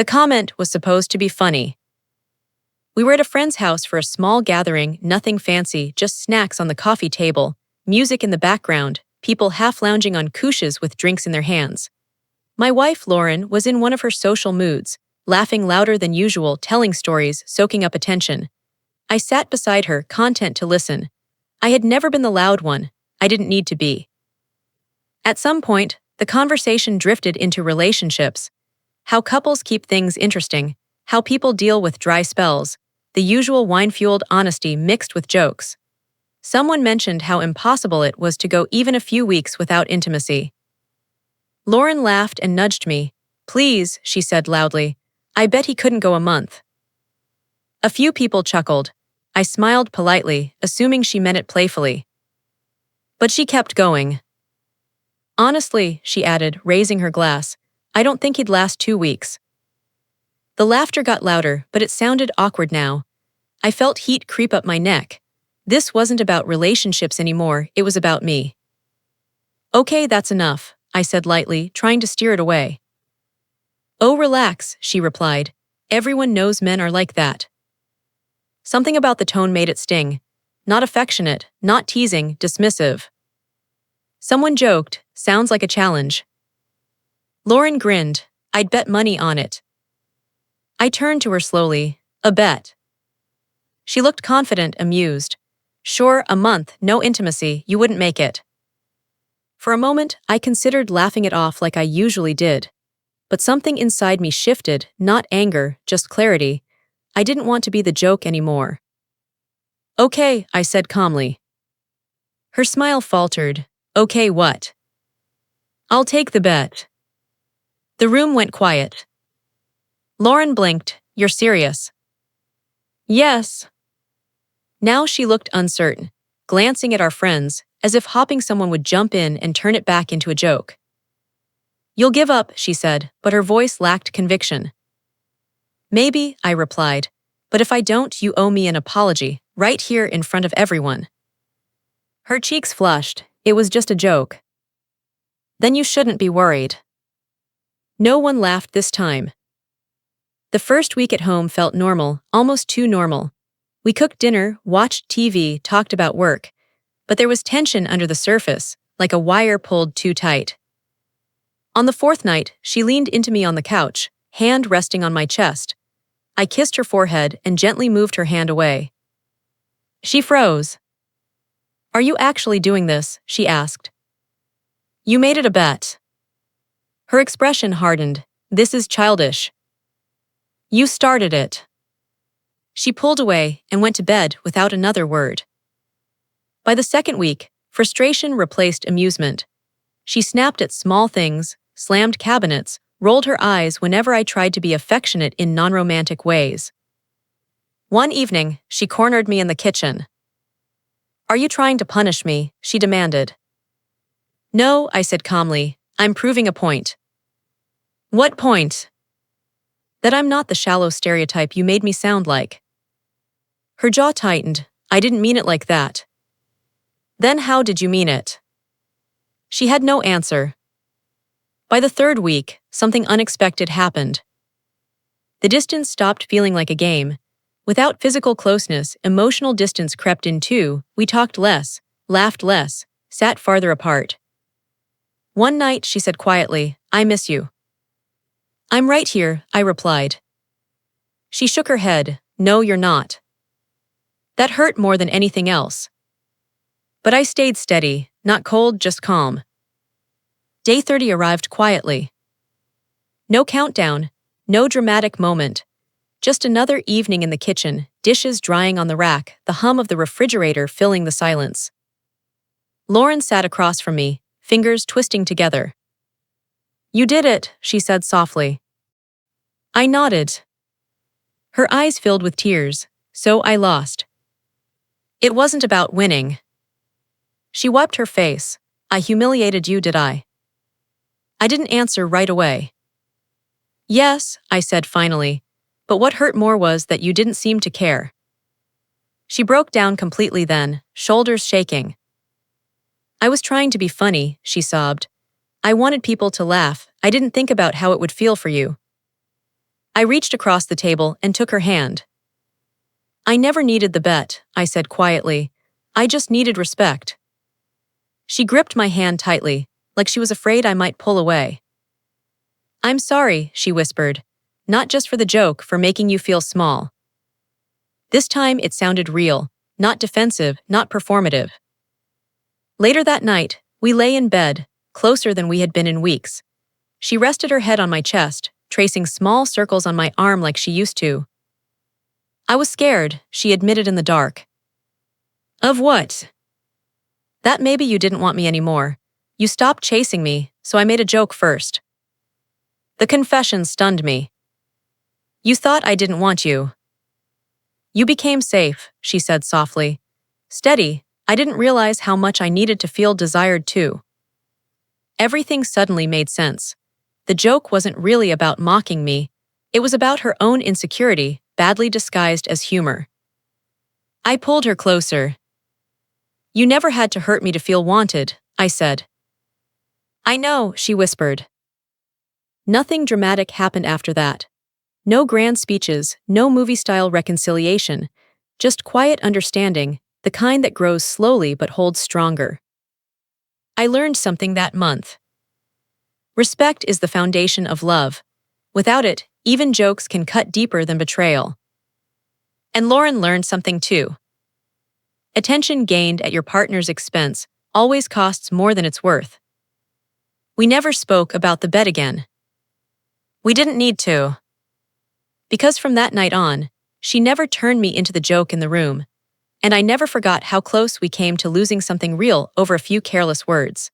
The comment was supposed to be funny. We were at a friend's house for a small gathering, nothing fancy, just snacks on the coffee table, music in the background, people half lounging on couches with drinks in their hands. My wife, Lauren, was in one of her social moods, laughing louder than usual, telling stories, soaking up attention. I sat beside her, content to listen. I had never been the loud one. I didn't need to be. At some point, the conversation drifted into relationships. How couples keep things interesting, how people deal with dry spells, the usual wine-fueled honesty mixed with jokes. Someone mentioned how impossible it was to go even a few weeks without intimacy. Lauren laughed and nudged me. "Please," she said loudly. "I bet he couldn't go a month." A few people chuckled. I smiled politely, assuming she meant it playfully. But she kept going. "Honestly," she added, raising her glass, "I don't think he'd last 2 weeks." The laughter got louder, but it sounded awkward now. I felt heat creep up my neck. This wasn't about relationships anymore, it was about me. "Okay, that's enough," I said lightly, trying to steer it away. "Oh, relax," she replied. "Everyone knows men are like that." Something about the tone made it sting. Not affectionate, not teasing, dismissive. Someone joked, "Sounds like a challenge." Lauren grinned. "I'd bet money on it." I turned to her slowly. "A bet." She looked confident, amused. "Sure, a month, no intimacy, you wouldn't make it." For a moment, I considered laughing it off like I usually did. But something inside me shifted, not anger, just clarity. I didn't want to be the joke anymore. "Okay," I said calmly. Her smile faltered. "Okay, what?" "I'll take the bet." The room went quiet. Lauren blinked. "You're serious?" "Yes." Now she looked uncertain, glancing at our friends, as if hoping someone would jump in and turn it back into a joke. "You'll give up," she said, but her voice lacked conviction. "Maybe," I replied, "but if I don't, you owe me an apology, right here in front of everyone." Her cheeks flushed. "It was just a joke." "Then you shouldn't be worried." No one laughed this time. The first week at home felt normal, almost too normal. We cooked dinner, watched TV, talked about work. But there was tension under the surface, like a wire pulled too tight. On the 4th night, she leaned into me on the couch, hand resting on my chest. I kissed her forehead and gently moved her hand away. She froze. "Are you actually doing this?" she asked. "You made it a bet." Her expression hardened. "This is childish." "You started it." She pulled away and went to bed without another word. By the 2nd week, frustration replaced amusement. She snapped at small things, slammed cabinets, rolled her eyes whenever I tried to be affectionate in non-romantic ways. One evening, she cornered me in the kitchen. "Are you trying to punish me?" she demanded. "No," I said calmly. "I'm proving a point." "What point?" "That I'm not the shallow stereotype you made me sound like." Her jaw tightened. "I didn't mean it like that." "Then how did you mean it?" She had no answer. By the 3rd week, something unexpected happened. The distance stopped feeling like a game. Without physical closeness, emotional distance crept in too. We talked less, laughed less, sat farther apart. One night, she said quietly, "I miss you." "I'm right here," I replied. She shook her head. "No, you're not." That hurt more than anything else. But I stayed steady, not cold, just calm. Day 30 arrived quietly. No countdown, no dramatic moment. Just another evening in the kitchen, dishes drying on the rack, the hum of the refrigerator filling the silence. Lauren sat across from me, fingers twisting together. "You did it," she said softly. I nodded. Her eyes filled with tears, so I lost. It wasn't about winning. She wiped her face. "I humiliated you, did I?" I didn't answer right away. "Yes," I said finally, "but what hurt more was that you didn't seem to care." She broke down completely then, shoulders shaking. "I was trying to be funny," she sobbed. "I wanted people to laugh. I didn't think about how it would feel for you." I reached across the table and took her hand. I never needed the bet, I said quietly. I just needed respect. She gripped my hand tightly, like she was afraid I might pull away. I'm sorry, she whispered. Not just for the joke, for making you feel small. This time it sounded real, not defensive, not performative. Later that night, we lay in bed, closer than we had been in weeks. She rested her head on my chest, tracing small circles on my arm like she used to. I was scared, she admitted in the dark. Of what? That maybe you didn't want me anymore. You stopped chasing me, so I made a joke first. The confession stunned me. You thought I didn't want you. You became safe, she said softly. Steady, I didn't realize how much I needed to feel desired too. Everything suddenly made sense. The joke wasn't really about mocking me. It was about her own insecurity, badly disguised as humor. I pulled her closer. You never had to hurt me to feel wanted, I said. I know, she whispered. Nothing dramatic happened after that. No grand speeches, no movie-style reconciliation, just quiet understanding, the kind that grows slowly but holds stronger. I learned something that month. Respect is the foundation of love. Without it, even jokes can cut deeper than betrayal. And Lauren learned something too. Attention gained at your partner's expense always costs more than it's worth. We never spoke about the bet again. We didn't need to. Because from that night on, she never turned me into the joke in the room, and I never forgot how close we came to losing something real over a few careless words.